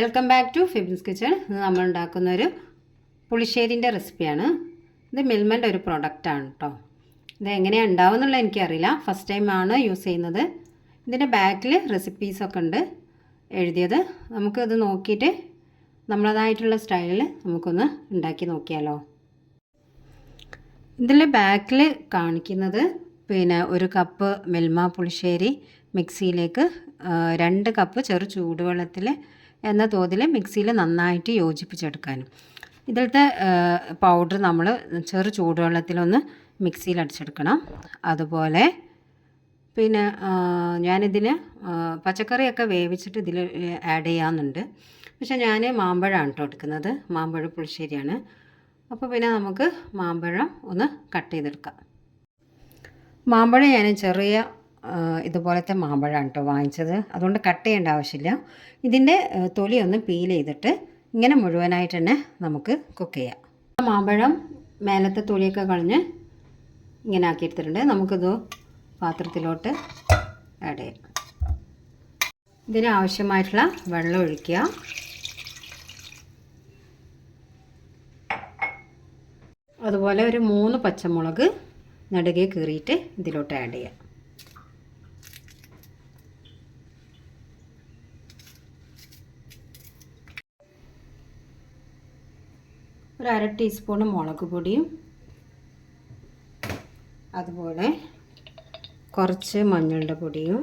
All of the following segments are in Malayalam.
Welcome back to Fibin's kitchen. ഇന്ന് നമ്മൾ ഉണ്ടാക്കുന്ന ഒരു പുളിശ്ശേരിൻ്റെ റെസിപ്പിയാണ്. ഇത് മിൽമൻ്റെ ഒരു പ്രൊഡക്റ്റാണ് കേട്ടോ. ഇത് എങ്ങനെയാണ് ഉണ്ടാവുമെന്നുള്ളത് എനിക്കറിയില്ല, ഫസ്റ്റ് ടൈമാണ് യൂസ് ചെയ്യുന്നത്. ഇതിൻ്റെ ബാക്കിൽ റെസിപ്പീസൊക്കെ ഉണ്ട് എഴുതിയത്. നമുക്കത് നോക്കിയിട്ട് നമ്മളതായിട്ടുള്ള സ്റ്റൈലിൽ നമുക്കൊന്ന് ഉണ്ടാക്കി നോക്കിയാലോ. ഇതിൽ ബാക്കിൽ കാണിക്കുന്നത് ഒരു കപ്പ് മിൽമ പുളിശ്ശേരി മിക്സിയിലേക്ക് 2 കപ്പ് ചെറു ചൂടുവെള്ളത്തിൽ എന്ന തോതിൽ മിക്സിയിൽ നന്നായിട്ട് യോജിപ്പിച്ചെടുക്കാനും. ഇതിലത്തെ പൗഡർ നമ്മൾ ചെറു ചൂടുവെള്ളത്തിലൊന്ന് മിക്സിയിൽ അടിച്ചെടുക്കണം. അതുപോലെ ഞാനിതിന് പച്ചക്കറിയൊക്കെ വേവിച്ചിട്ട് ഇതിൽ ആഡ് ചെയ്യാമെന്നുണ്ട്. പക്ഷേ ഞാൻ മാമ്പഴമാണ് കേട്ടോ എടുക്കുന്നത്, മാമ്പഴ പുളിശ്ശേരിയാണ്. അപ്പോൾ നമുക്ക് മാമ്പഴം ഒന്ന് കട്ട് ചെയ്തെടുക്കാം. മാമ്പഴം ഞാൻ ചെറിയ ഇതുപോലത്തെ മാമ്പഴമാണ് കേട്ടോ വാങ്ങിച്ചത്, അതുകൊണ്ട് കട്ട് ചെയ്യേണ്ട ആവശ്യമില്ല. ഇതിൻ്റെ തൊലി ഒന്ന് പീൽ ചെയ്തിട്ട് ഇങ്ങനെ മുഴുവനായിട്ട് തന്നെ നമുക്ക് കുക്ക് ചെയ്യാം. മാമ്പഴം മേലത്തെ തൊലിയൊക്കെ കളഞ്ഞ് ഇങ്ങനെ ആക്കിയെടുത്തിട്ടുണ്ട്. നമുക്കിത് പാത്രത്തിലോട്ട് ആഡ് ചെയ്യാം. ഇതിന് ആവശ്യമായിട്ടുള്ള വെള്ളം ഒഴിക്കുക. അതുപോലെ ഒരു 3 പച്ചമുളക് നടുകെ കീറിയിട്ട് ഇതിലോട്ട് ആഡ് ചെയ്യാം. ഒരു 1/2 ടീസ്പൂൺ മുളക് പൊടിയും അതുപോലെ കുറച്ച് മഞ്ഞളുടെ പൊടിയും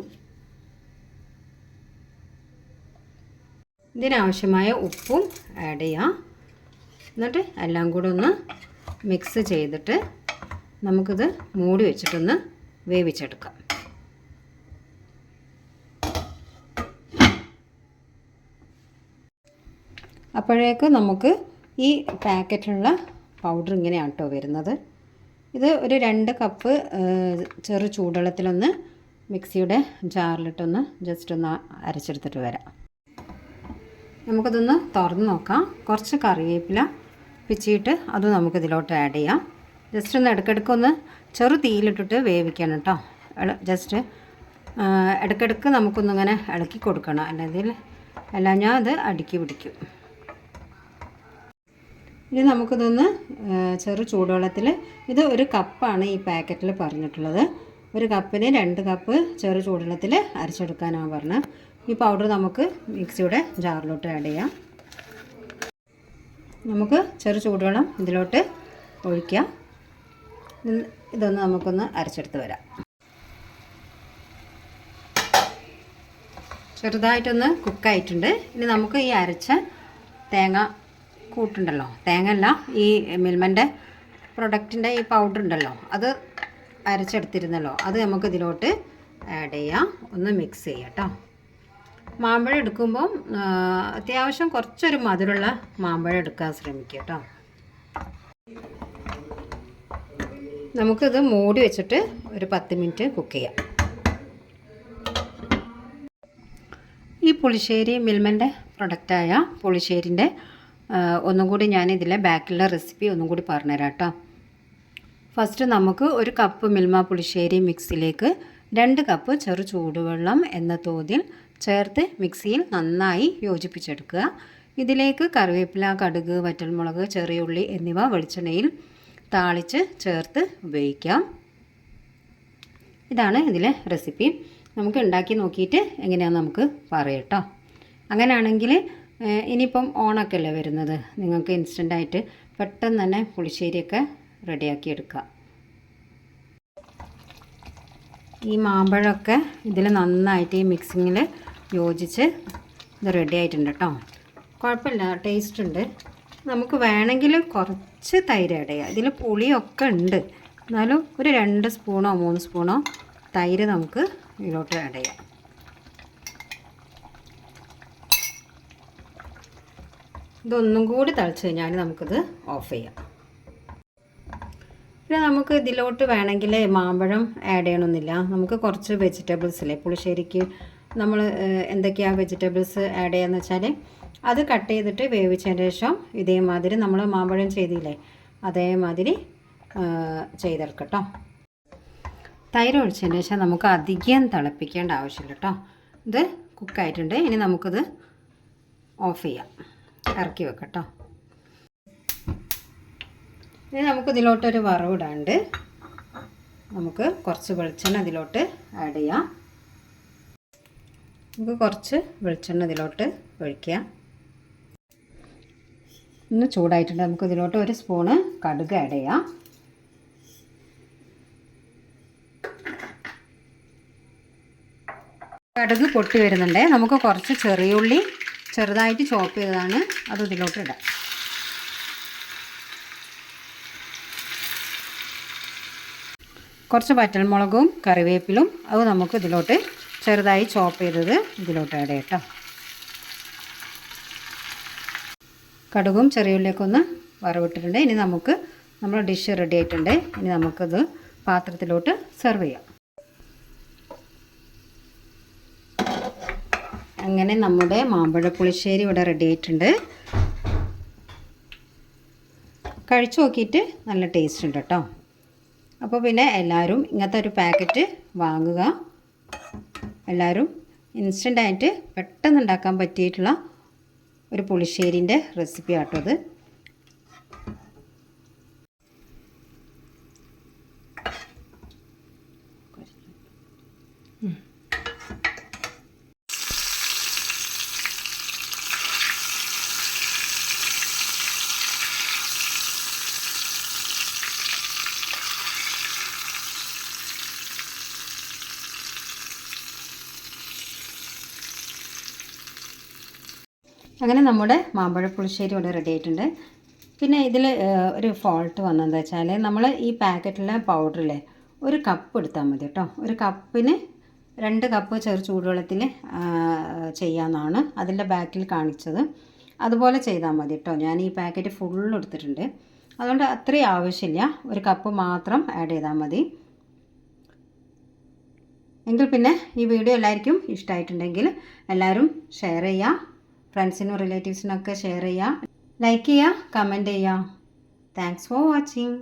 ഇതിനാവശ്യമായ ഉപ്പും ആഡ് ചെയ്യാം. എന്നിട്ട് എല്ലാം കൂടെ ഒന്ന് മിക്സ് ചെയ്തിട്ട് നമുക്കിത് മൂടി വെച്ചിട്ടൊന്ന് വേവിച്ചെടുക്കാം. അപ്പോഴേക്ക് നമുക്ക് ഈ പാക്കറ്റിലുള്ള പൗഡർ ഇങ്ങനെയാണ് കേട്ടോ വരുന്നത്. ഇത് ഒരു 2 കപ്പ് ചെറു ചൂടുവെള്ളത്തിലൊന്ന് മിക്സിയുടെ ജാറിലിട്ടൊന്ന് ജസ്റ്റ് ഒന്ന് അരച്ചെടുത്തിട്ട് വരാം. നമുക്കിതൊന്ന് തുറന്ന് നോക്കാം. കുറച്ച് കറിവേപ്പില പിച്ചിയിട്ട് അത് നമുക്കിതിലോട്ട് ആഡ് ചെയ്യാം. ജസ്റ്റ് ഒന്ന് ഇടയ്ക്കിടയ്ക്കൊന്ന് ചെറു തീയിലിട്ടിട്ട് വേവിക്കണം കേട്ടോ. ജസ്റ്റ് ഇടയ്ക്കിടയ്ക്ക് നമുക്കൊന്നിങ്ങനെ ഇളക്കി കൊടുക്കണം, അല്ല ഞാൻ അത് അടുക്കി പിടിക്കും. ഇനി നമുക്കിതൊന്ന് ചെറു ചൂടുവെള്ളത്തിൽ, ഇത് 1 കപ്പാണ് ഈ പാക്കറ്റിൽ പറഞ്ഞിട്ടുള്ളത്. 1 കപ്പിന് 2 കപ്പ് ചെറു ചൂടുവെള്ളത്തിൽ അരച്ചെടുക്കാനാണ് പറഞ്ഞത്. ഈ പൗഡർ നമുക്ക് മിക്സിയുടെ ജാറിലോട്ട് ആഡ് ചെയ്യാം. നമുക്ക് ചെറു ചൂടുവെള്ളം ഇതിലോട്ട് ഒഴിക്കാം. ഇതൊന്ന് നമുക്കൊന്ന് അരച്ചെടുത്ത് വരാം. ചെറുതായിട്ടൊന്ന് കുക്കായിട്ടുണ്ട്. ഇനി നമുക്ക് ഈ അരച്ച തേങ്ങ കൂട്ടുണ്ടല്ലോ, തേങ്ങയല്ല, ഈ മിൽമൻ്റെ പ്രൊഡക്റ്റിൻ്റെ ഈ പൗഡർ ഉണ്ടല്ലോ, അത് അരച്ചെടുത്തിരുന്നല്ലോ, അത് നമുക്ക് ഇതിലോട്ട് ആഡ് ചെയ്യാം. ഒന്ന് മിക്സ് ചെയ്യാം കേട്ടോ. മാമ്പഴം എടുക്കുമ്പം അത്യാവശ്യം കുറച്ചൊരു മധുരമുള്ള മാമ്പഴം എടുക്കാൻ ശ്രമിക്കുക കേട്ടോ. നമുക്കിത് മൂടി വെച്ചിട്ട് ഒരു 10 മിനിറ്റ് കുക്ക് ചെയ്യാം. ഈ പുളിശ്ശേരി മിൽമൻ്റെ പ്രൊഡക്റ്റായ പുളിശ്ശേരിൻ്റെ ഒന്നും കൂടി ഞാൻ ഇതിലെ ബാക്കിലുള്ള റെസിപ്പി ഒന്നും കൂടി പറഞ്ഞുതരാം കേട്ടോ. ഫസ്റ്റ് നമുക്ക് 1 കപ്പ് മിൽമ പുളിശ്ശേരി മിക്സിയിലേക്ക് 2 കപ്പ് ചെറു ചൂടുവെള്ളം എന്ന തോതിൽ ചേർത്ത് മിക്സിയിൽ നന്നായി യോജിപ്പിച്ചെടുക്കുക. ഇതിലേക്ക് കറിവേപ്പില, കടുക്, വറ്റൽമുളക്, ചെറിയുള്ളി എന്നിവ വെളിച്ചെണ്ണയിൽ താളിച്ച് ചേർത്ത് ഉപയോഗിക്കാം. ഇതാണ് ഇതിലെ റെസിപ്പി. നമുക്ക് ഉണ്ടാക്കി നോക്കിയിട്ട് എങ്ങനെയാണെന്ന് നമുക്ക് പറയാം കേട്ടോ. അങ്ങനെയാണെങ്കിൽ ഇനിയിപ്പം ഓണൊക്കെ അല്ലേ വരുന്നത്, നിങ്ങൾക്ക് ഇൻസ്റ്റൻ്റായിട്ട് പെട്ടെന്ന് തന്നെ പുളിശ്ശേരിയൊക്കെ റെഡിയാക്കി എടുക്കാം. ഈ മാമ്പഴമൊക്കെ ഇതിൽ നന്നായിട്ട് ഈ മിക്സിങ്ങിൽ യോജിച്ച് ഇത് റെഡി ആയിട്ടുണ്ട് കേട്ടോ. കുഴപ്പമില്ല, ടേസ്റ്റ് ഉണ്ട്. നമുക്ക് വേണമെങ്കിൽ കുറച്ച് തൈര് ആഡ് ചെയ്യാം. ഇതിൽ പുളിയൊക്കെ ഉണ്ട്, എന്നാലും ഒരു 2 സ്പൂണോ 3 സ്പൂണോ തൈര് നമുക്ക് ഇതിലോട്ട് ആഡ് ചെയ്യാം. ഇതൊന്നും കൂടി തിളച്ച് കഴിഞ്ഞാൽ നമുക്കിത് ഓഫ് ചെയ്യാം. പിന്നെ നമുക്ക് ഇതിലോട്ട് വേണമെങ്കിൽ മാമ്പഴം ആഡ് ചെയ്യണമെന്നില്ല. നമുക്ക് കുറച്ച് വെജിറ്റബിൾസ് ഇല്ലേ പുളിശ്ശേരിക്ക്, നമ്മൾ എന്തൊക്കെയാണ് വെജിറ്റബിൾസ് ആഡ് ചെയ്യാന്ന് വെച്ചാൽ അത് കട്ട് ചെയ്തിട്ട് വേവിച്ചതിന് ശേഷം ഇതേമാതിരി നമ്മൾ മാമ്പഴം ചെയ്തില്ലേ അതേമാതിരി ചെയ്തെടുക്കട്ടോ. തൈര് ഒഴിച്ചതിന് ശേഷം നമുക്ക് അധികം തിളപ്പിക്കേണ്ട ആവശ്യമില്ല കേട്ടോ. ഇത് കുക്കായിട്ടുണ്ട്. ഇനി നമുക്കിത് ഓഫ് ചെയ്യാം, ഇറക്കി വെക്കാം കേട്ടോ. ഇനി നമുക്ക് ഇതിലോട്ടൊരു വറവിടാണ്ട് നമുക്ക് കുറച്ച് വെളിച്ചെണ്ണ ഇതിലോട്ട് ആഡ് ചെയ്യാം. നമുക്ക് കുറച്ച് വെളിച്ചെണ്ണ ഇതിലോട്ട് ഒഴിക്കുക. ഒന്ന് ചൂടായിട്ടുണ്ട്. നമുക്ക് ഇതിലോട്ട് 1 സ്പൂണ് കടുക് ആഡ് ചെയ്യാം. കടുക് പൊട്ടി വരുന്നുണ്ട്. നമുക്ക് കുറച്ച് ചെറിയുള്ളി ചെറുതായിട്ട് ചോപ്പ് ചെയ്തതാണ്, അത് ഇതിലോട്ട് ഇടാം. കുറച്ച് വറ്റൽമുളകും കറിവേപ്പിലും അത് നമുക്ക് ഇതിലോട്ട് ചെറുതായി ചോപ്പ് ചെയ്തത് ഇതിലോട്ട് ആഡ് ചെയ്യാം കേട്ടോ. കടുകും ചെറിയുള്ളിയൊക്കെ ഒന്ന് വറവിട്ടിട്ടുണ്ട്. ഇനി നമുക്ക് നമ്മുടെ ഡിഷ് റെഡി ആയിട്ടുണ്ട്. ഇനി നമുക്കത് പാത്രത്തിലോട്ട് സെർവ് ചെയ്യാം. അങ്ങനെ നമ്മുടെ മാമ്പഴ പുളിശ്ശേരി ഇവിടെ റെഡി ആയിട്ടുണ്ട്. കഴിച്ചു നോക്കിയിട്ട് നല്ല ടേസ്റ്റ് ഉണ്ട് കേട്ടോ. അപ്പോൾ പിന്നെ എല്ലാവരും ഇങ്ങനത്തെ ഒരു പാക്കറ്റ് വാങ്ങുക. എല്ലാവരും ഇൻസ്റ്റൻ്റായിട്ട് പെട്ടെന്ന് ഉണ്ടാക്കാൻ പറ്റിയിട്ടുള്ള ഒരു പുളിശ്ശേരിൻ്റെ റെസിപ്പി ആട്ടോ അത്. അങ്ങനെ നമ്മുടെ മാമ്പഴ പുളിശ്ശേരി ഇവിടെ റെഡി ആയിട്ടുണ്ട്. പിന്നെ ഇതിൽ ഒരു ഫോൾട്ട് വന്നതെന്താ വെച്ചാൽ നമ്മൾ ഈ പാക്കറ്റിലെ പൗഡറിലെ 1 കപ്പ് എടുത്താൽ മതി കേട്ടോ. 1 കപ്പിന് 2 കപ്പ് ചെറു ചൂടുവെള്ളത്തിൽ ചെയ്യാമെന്നാണ് അതിൻ്റെ ബാക്കിൽ കാണിച്ചത്. അതുപോലെ ചെയ്താൽ മതി കേട്ടോ. ഞാൻ ഈ പാക്കറ്റ് ഫുൾ എടുത്തിട്ടുണ്ട്, അതുകൊണ്ട് അത്രയും ആവശ്യമില്ല. 1 കപ്പ് മാത്രം ആഡ് ചെയ്താൽ മതി. എങ്കിൽ പിന്നെ ഈ വീഡിയോ എല്ലാവർക്കും ഇഷ്ടമായിട്ടുണ്ടെങ്കിൽ എല്ലാവരും ഷെയർ ചെയ്യുക, ഫ്രണ്ട്സിനും റിലേറ്റീവ്സിനൊക്കെ ഷെയർ ചെയ്യുക, ലൈക്ക് ചെയ്യുക, കമൻറ്റ് ചെയ്യുക. Thanks for watching.